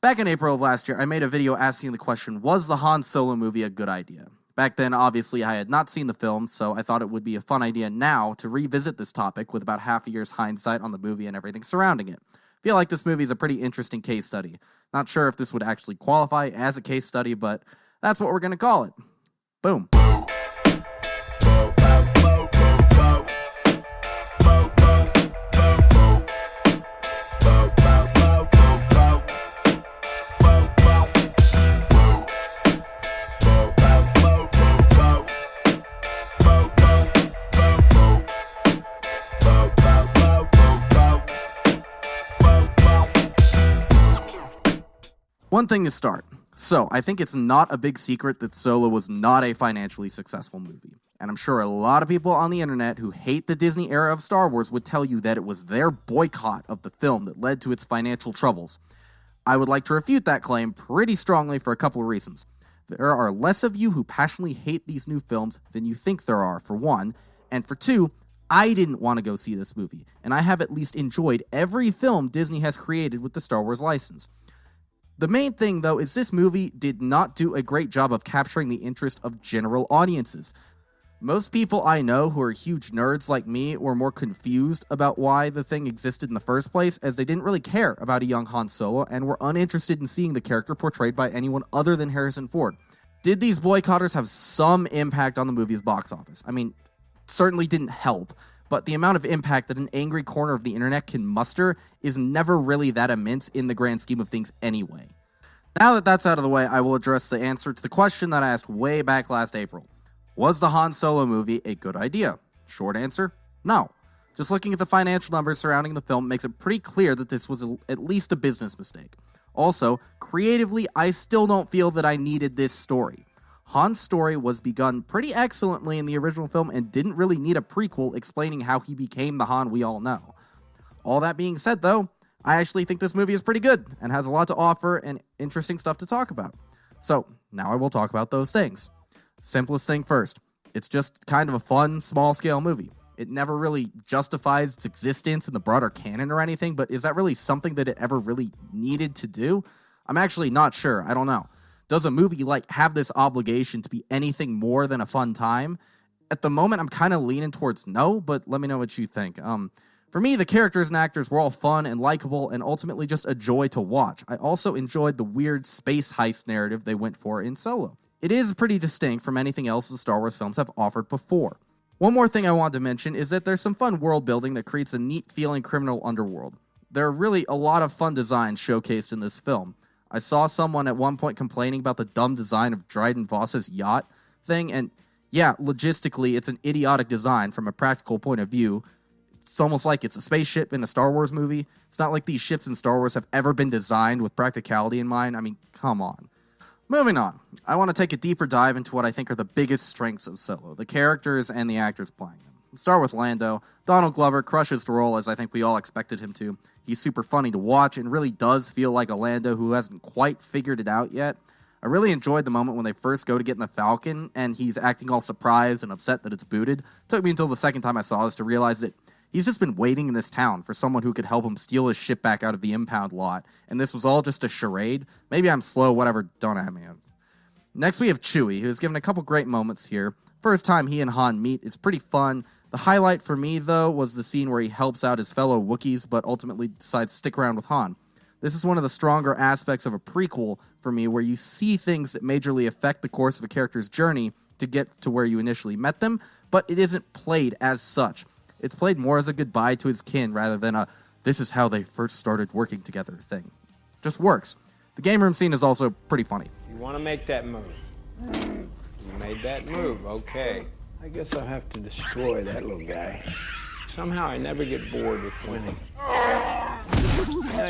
Back in April of last year, I made a video asking the question, was the Han Solo movie a good idea? Back then, obviously, I had not seen the film, so I thought it would be a fun idea now to revisit this topic with about half a year's hindsight on the movie and everything surrounding it. I feel like this movie is a pretty interesting case study. Not sure if this would actually qualify as a case study, but that's what we're going to call it. Boom. One thing to start. So, I think it's not a big secret that Solo was not a financially successful movie. And I'm sure a lot of people on the internet who hate the Disney era of Star Wars would tell you that it was their boycott of the film that led to its financial troubles. I would like to refute that claim pretty strongly for a couple of reasons. There are less of you who passionately hate these new films than you think there are, for one. And for two, I didn't want to go see this movie. And I have at least enjoyed every film Disney has created with the Star Wars license. The main thing, though, is this movie did not do a great job of capturing the interest of general audiences. Most people I know who are huge nerds like me were more confused about why the thing existed in the first place, as they didn't really care about a young Han Solo and were uninterested in seeing the character portrayed by anyone other than Harrison Ford. Did these boycotters have some impact on the movie's box office? I mean, certainly didn't help. But the amount of impact that an angry corner of the internet can muster is never really that immense in the grand scheme of things anyway. Now that that's out of the way, I will address the answer to the question that I asked way back last April. Was the Han Solo movie a good idea? Short answer, no. Just looking at the financial numbers surrounding the film makes it pretty clear that this was at least a business mistake. Also, creatively, I still don't feel that I needed this story. Han's story was begun pretty excellently in the original film and didn't really need a prequel explaining how he became the Han we all know. All that being said, though, I actually think this movie is pretty good and has a lot to offer and interesting stuff to talk about. So, now I will talk about those things. Simplest thing first. It's just kind of a fun, small-scale movie. It never really justifies its existence in the broader canon or anything, but is that really something that it ever really needed to do? I'm actually not sure. I don't know. Does a movie have this obligation to be anything more than a fun time? At the moment, I'm kind of leaning towards no, but let me know what you think. For me, the characters and actors were all fun and likable and ultimately just a joy to watch. I also enjoyed the weird space heist narrative they went for in Solo. It is pretty distinct from anything else the Star Wars films have offered before. One more thing I wanted to mention is that there's some fun world building that creates a neat feeling criminal underworld. There are really a lot of fun designs showcased in this film. I saw someone at one point complaining about the dumb design of Dryden Voss's yacht thing, and yeah, logistically, it's an idiotic design from a practical point of view. It's almost like it's a spaceship in a Star Wars movie. It's not like these ships in Star Wars have ever been designed with practicality in mind. I mean, come on. Moving on, I want to take a deeper dive into what I think are the biggest strengths of Solo, the characters and the actors playing them. Let's start with Lando. Donald Glover crushes the role as I think we all expected him to. He's super funny to watch and really does feel like a Lando who hasn't quite figured it out yet. I really enjoyed the moment when they first go to get in the Falcon and he's acting all surprised and upset that it's booted. It took me until the second time I saw this to realize that he's just been waiting in this town for someone who could help him steal his ship back out of the impound lot, and this was all just a charade. Maybe I'm slow, whatever, don't at me. Next we have Chewie, who is given a couple great moments here. First time he and Han meet is pretty fun. The highlight for me, though, was the scene where he helps out his fellow Wookiees, but ultimately decides to stick around with Han. This is one of the stronger aspects of a prequel for me, where you see things that majorly affect the course of a character's journey to get to where you initially met them, but it isn't played as such. It's played more as a goodbye to his kin rather than a this is how they first started working together thing. Just works. The game room scene is also pretty funny. You want to make that move. You made that move, okay. I guess I'll have to destroy that little guy. Somehow I never get bored with winning.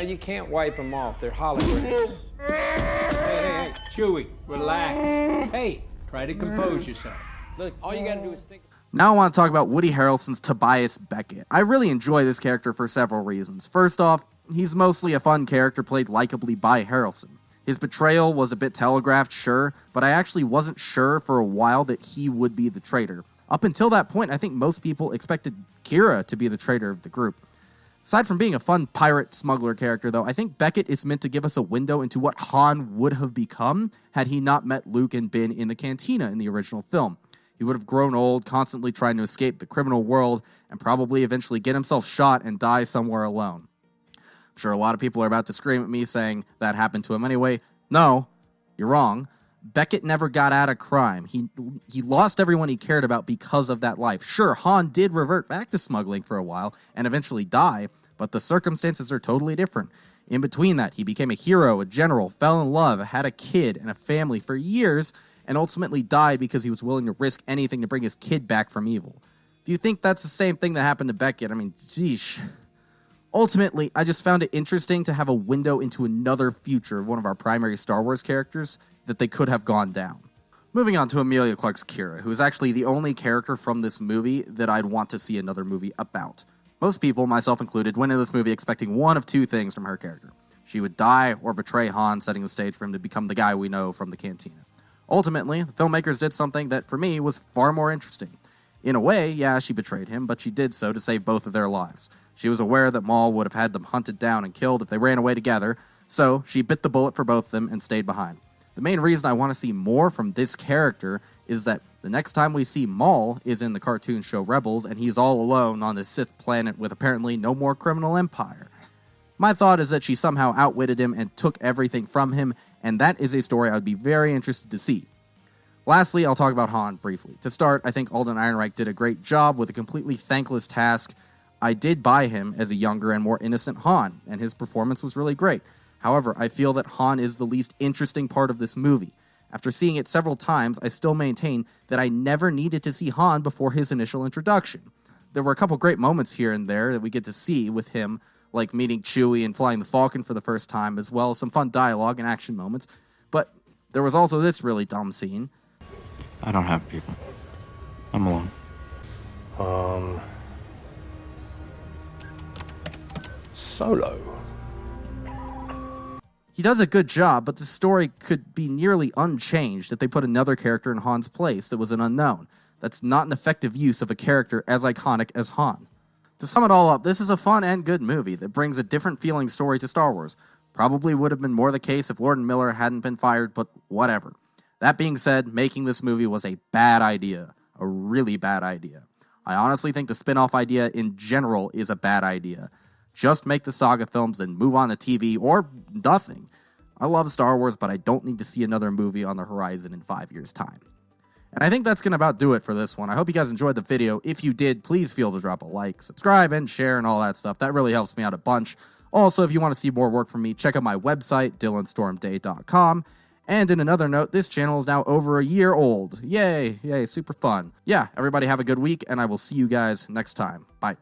You can't wipe them off. They're holograms. Hey, Chewie, relax. Hey, try to compose yourself. Look, all you gotta do is think. Now I want to talk about Woody Harrelson's Tobias Beckett. I really enjoy this character for several reasons. First off, he's mostly a fun character played likably by Harrelson. His betrayal was a bit telegraphed, sure, but I actually wasn't sure for a while that he would be the traitor. Up until that point, I think most people expected Kira to be the traitor of the group. Aside from being a fun pirate smuggler character, though, I think Beckett is meant to give us a window into what Han would have become had he not met Luke and Ben in the cantina in the original film. He would have grown old, constantly trying to escape the criminal world, and probably eventually get himself shot and die somewhere alone. I'm sure a lot of people are about to scream at me saying that happened to him anyway. No, you're wrong. Beckett never got out of crime. He lost everyone he cared about because of that life. Sure, Han did revert back to smuggling for a while and eventually die, but the circumstances are totally different. In between that, he became a hero, a general, fell in love, had a kid and a family for years, and ultimately died because he was willing to risk anything to bring his kid back from evil. If you think that's the same thing that happened to Beckett, I mean, geesh. Ultimately, I just found it interesting to have a window into another future of one of our primary Star Wars characters that they could have gone down. Moving on to Emilia Clarke's Kira, who is actually the only character from this movie that I'd want to see another movie about. Most people, myself included, went into this movie expecting one of two things from her character. She would die or betray Han, setting the stage for him to become the guy we know from the cantina. Ultimately, the filmmakers did something that, for me, was far more interesting. In a way, yeah, she betrayed him, but she did so to save both of their lives. She was aware that Maul would have had them hunted down and killed if they ran away together, so she bit the bullet for both of them and stayed behind. The main reason I want to see more from this character is that the next time we see Maul is in the cartoon show Rebels, and he's all alone on this Sith planet with apparently no more criminal empire. My thought is that she somehow outwitted him and took everything from him, and that is a story I would be very interested to see. Lastly, I'll talk about Han briefly. To start, I think Alden Ehrenreich did a great job with a completely thankless task. I did buy him as a younger and more innocent Han, and his performance was really great. However, I feel that Han is the least interesting part of this movie. After seeing it several times, I still maintain that I never needed to see Han before his initial introduction. There were a couple great moments here and there that we get to see with him, like meeting Chewie and flying the Falcon for the first time, as well as some fun dialogue and action moments. But there was also this really dumb scene. I don't have people. I'm alone. Solo. He does a good job, but the story could be nearly unchanged if they put another character in Han's place that was an unknown. That's not an effective use of a character as iconic as Han. To sum it all up, this is a fun and good movie that brings a different feeling story to Star Wars. Probably would have been more the case if Lord and Miller hadn't been fired, but whatever. That being said, making this movie was a bad idea. A really bad idea. I honestly think the spin-off idea in general is a bad idea. Just make the saga films and move on to TV, or nothing. I love Star Wars, but I don't need to see another movie on the horizon in 5 years' time. And I think that's going to about do it for this one. I hope you guys enjoyed the video. If you did, please feel to drop a like, subscribe, and share, and all that stuff. That really helps me out a bunch. Also, if you want to see more work from me, check out my website, DylanStormDay.com. And in another note, this channel is now over a year old. Yay, super fun. Yeah, everybody have a good week, and I will see you guys next time. Bye.